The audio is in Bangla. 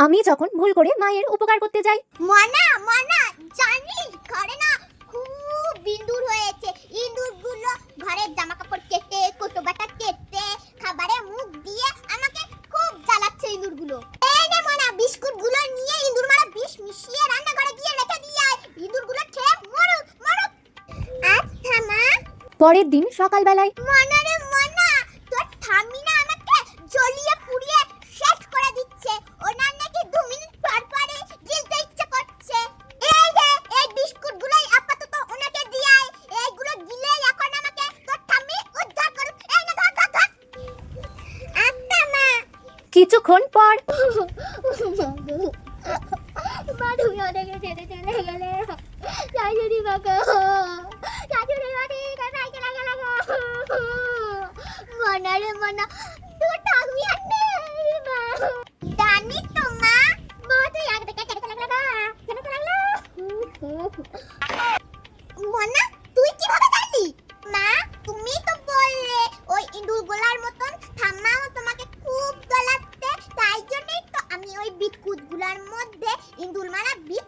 আমি যখন ভুল করে মায়ের উপকার করতে যাই। মনা মনা জানিস ঘরে না খুব ইঁদুর হয়েছে। ইঁদুরগুলো ঘরের জামা কাপড় কেটে কোটোবাটা কেটে খাবারে মুখ দিয়ে আমাকে খুব জ্বালাচ্ছে ইঁদুরগুলো। এই নে মনা বিস্কুটগুলো নিয়ে ইঁদুর মারা বিষ মিশিয়ে রান্নাঘরে গিয়ে রেখে দিয়ে আয়। ইঁদুরগুলো খেয়ে মরুক মরুক। আচ্ছা মা। পরের দিন সকালবেলায় মনা রে মনা, তোর ঠাম্মি না আমাকে জ্বলিয়ে পুড়িয়ে শেষ করে দিচ্ছে। ওনার নাকি 2 মিনিট পর পরে গিলতে ইচ্ছে করছে। এই যে এই বিস্কুটগুলোই আপাতত ওনাকে দিয়ে আয়। এইগুলো গিলে এখন আমাকে তোর ঠাম্মি উদ্ধার করুক। এই না ধর ধর ধর। আচ্ছা মা। কিছুক্ষণ পর মা তুমি ওদেরকে ছেড়ে চলে গেলে শাশুড়ি মাকে শাশুড়ি মাকে কোথায় চলে গেল গো? মনা রে মনা, তোর ঠাকুমি আর নেই মা। জানি তো মা। মা তুই আগে থেকে কেটে চলে গেল গো। কেন চলে গেল? মনা তুই কিভাবে জানলি? মা তুমি তো বললে ওই ইঁদুরগুলার মতন ঠাম্মাও তোমাকে খুব জ্বালাচ্ছে, তাই জন্যই তো আমি ওই বিস্কুটগুলোর মধ্যে ইঁদুর মারা বিষ